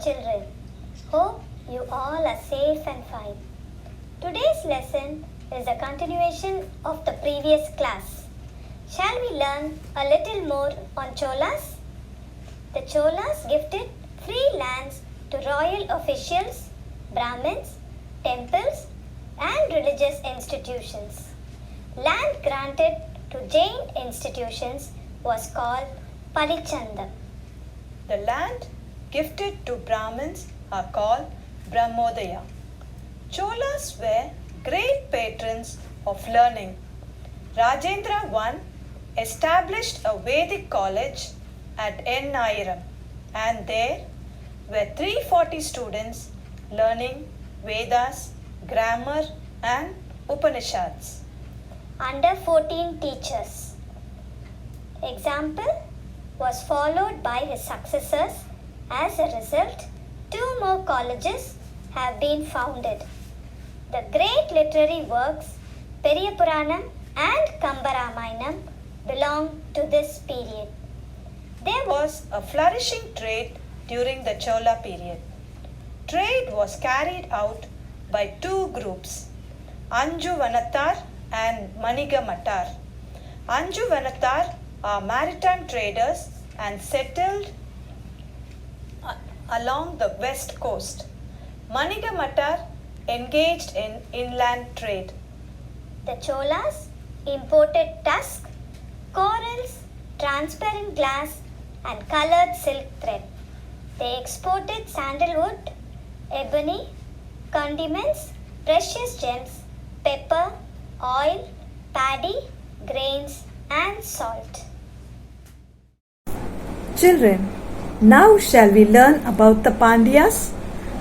children. Hope you all are safe and fine. Today's lesson is a continuation of the previous class. Shall we learn a little more on Cholas? The Cholas gifted free lands to royal officials, Brahmins, temples, and religious institutions. Land granted to Jain institutions was called Palichandam. The land gifted to Brahmins are called Brahmodaya. Cholas were great patrons of learning. Rajendra I established a Vedic college at Ennairam, and there were 340 students learning Vedas, grammar and Upanishads. Under 14 teachers. Example was followed by his successors. As a result, 2 more colleges have been founded. The great literary works Periyapuranam and Kambaramayana belong to this period. There was a flourishing trade during the Chola period. Trade was carried out by 2 groups, Anju Vanatar and Maniga Mattar. Anju Vanatar are maritime traders and settled along the west coast. Maniga Mattar engaged in inland trade. The Cholas imported tusk, corals, transparent glass and colored silk thread. They exported sandalwood, ebony, condiments, precious gems, pepper, oil, paddy, grains and salt. Children, now shall we learn about the Pandyas?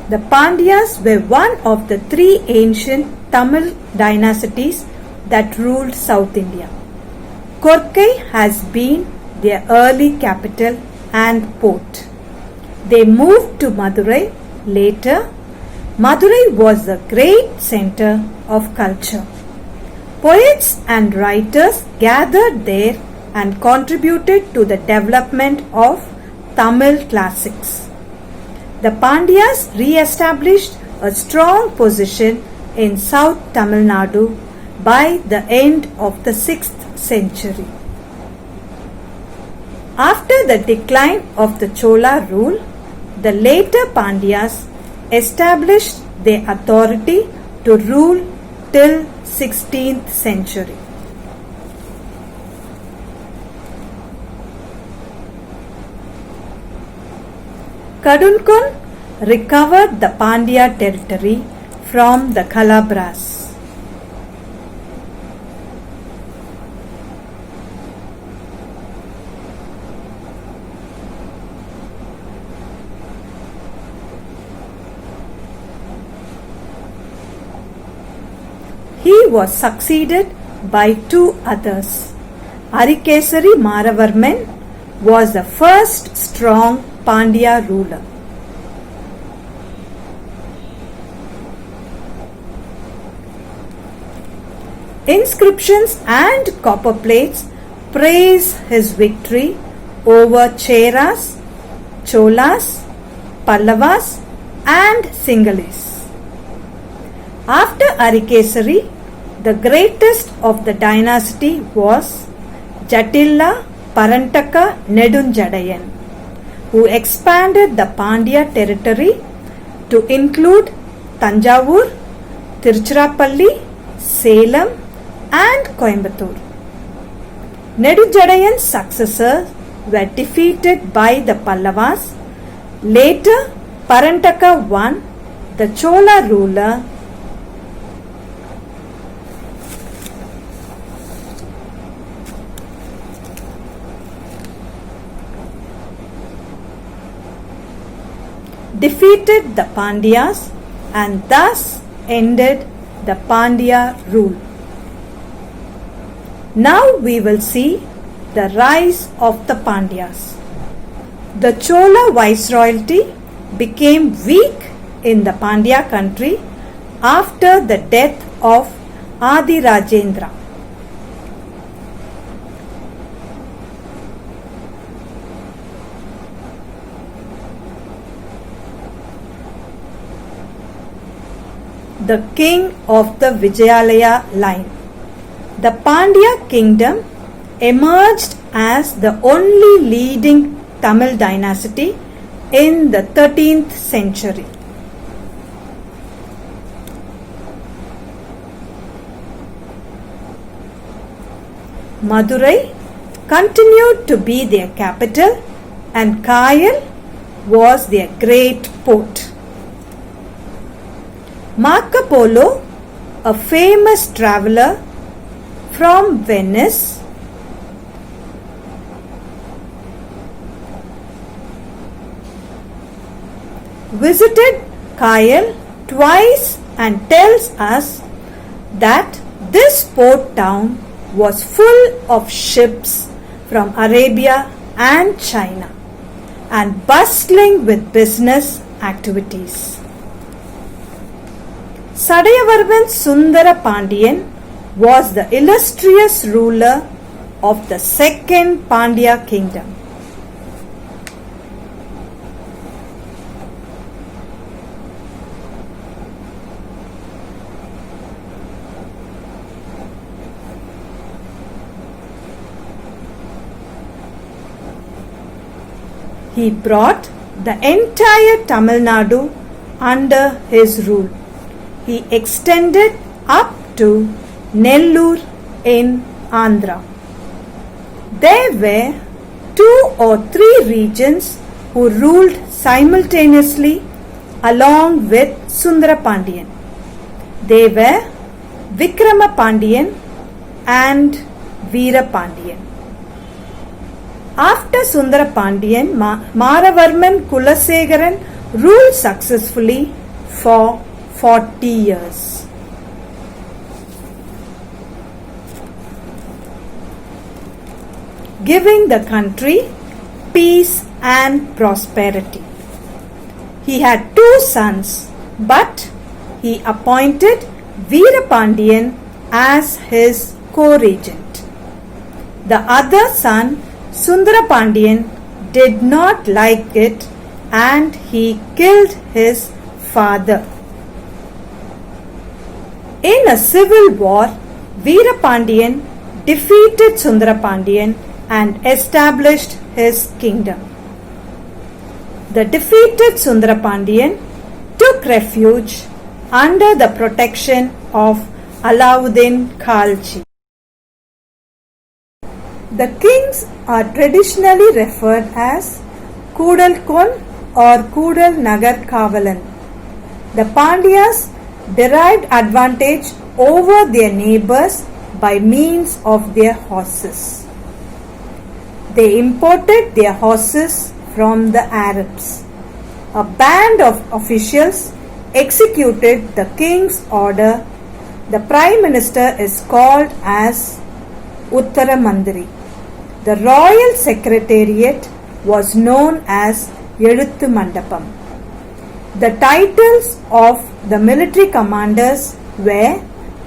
The Pandyas were one of the 3 ancient Tamil dynasties that ruled South India. Korkai has been their early capital and port. They moved to Madurai later. Madurai was a great center of culture. Poets and writers gathered there and contributed to the development of Tamil classics. The Pandyas re-established a strong position in South Tamil Nadu by the end of the 6th century. After the decline of the Chola rule, the later Pandyas established their authority to rule till 16th century. Kadunkon recovered the Pandya territory from the Kalabras. He was succeeded by 2 others. Arikesari Maravarman was the first strong Pandya ruler. Inscriptions and copper plates praise his victory over Cheras, Cholas, Pallavas and Sinhalese. After Arikesari, the greatest of the dynasty was Jatilla Parantaka Nedunjadayan, who expanded the Pandya territory to include Tanjavur, Tiruchirappalli, Salem and Coimbatore. Nedunjadayan's successors were defeated by the Pallavas. Later, Parantaka won. The Chola ruler defeated the Pandyas and thus ended the Pandya rule. Now we will see the rise of the Pandyas. The Chola viceroyalty became weak in the Pandya country after the death of Adi Rajendra. the king of the Vijayalaya line. The Pandya kingdom emerged as the only leading Tamil dynasty in the 13th century. Madurai continued to be their capital and Kayal was their great port. Marco Polo, a famous traveller from Venice, visited Kayal twice and tells us that this port town was full of ships from Arabia and China and bustling with business activities. Sadayavarman Sundara Pandian was the illustrious ruler of the second Pandya kingdom. He brought the entire Tamil Nadu under his rule. He extended up to Nellore in Andhra. There were 2 or 3 regions who ruled simultaneously along with Sundara Pandian. They were Vikrama Pandian and Veera Pandian. After Sundara Pandian, Maravarman Kulasegaran ruled successfully for 40 years. Giving the country peace and prosperity. He had 2 sons, but he appointed Veera Pandian as his co-regent. The other son, Sundara Pandian, did not like it and he killed his father. In a civil war, Veera Pandian defeated Sundara Pandian and established his kingdom. The defeated Sundara Pandian took refuge under the protection of Alauddin Khalji. The kings are traditionally referred as Kudal Kon or Kudal Nagar Kavalan. The Pandyas derived advantage over their neighbors by means of their horses. They imported their horses from the Arabs. A band of officials executed the king's order. The prime minister is called as Uttara Mandiri. The royal secretariat was known as Eluthu Mandapam. The titles of the military commanders were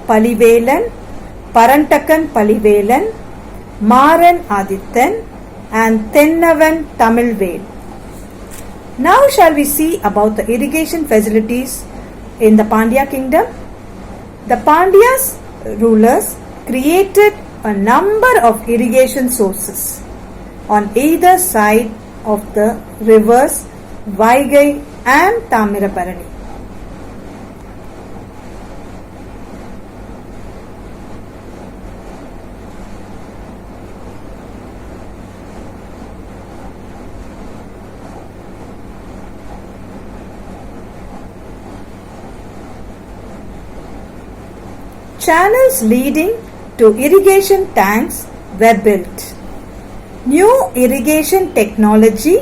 Palivelan, Parantakan Palivelan, Maran Adithan and Tennavan Tamilvel. Now shall we see about the irrigation facilities in the Pandya kingdom? The Pandyas rulers created a number of irrigation sources on either side of the rivers Vaigai and Tamirabarani. Channels leading to irrigation tanks were built. New irrigation technology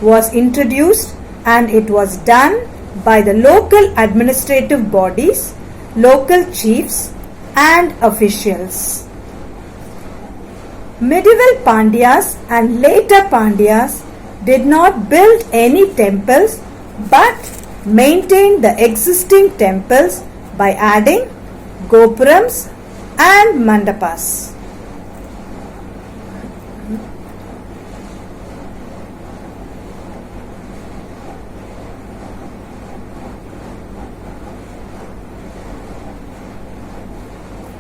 was introduced and it was done by the local administrative bodies, local chiefs and officials. Medieval Pandyas and later Pandyas did not build any temples but maintained the existing temples by adding gopurams and mandapas.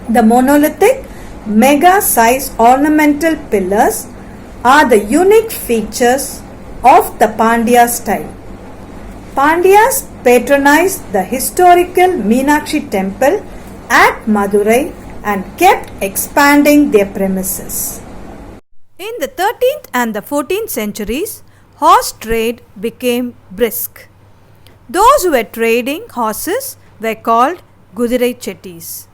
The monolithic, mega-sized ornamental pillars are the unique features of the Pandya style. Pandyas patronized the historical Meenakshi temple at Madurai and kept expanding their premises. In the 13th and the 14th centuries, horse trade became brisk. Those who were trading horses were called Kudirai Chettis.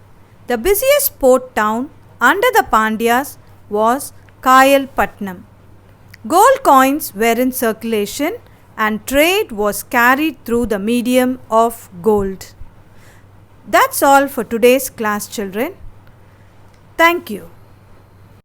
The busiest port town under the Pandyas was Kayalpatnam. Gold coins were in circulation and trade was carried through the medium of gold. That's all for today's class, children. Thank you.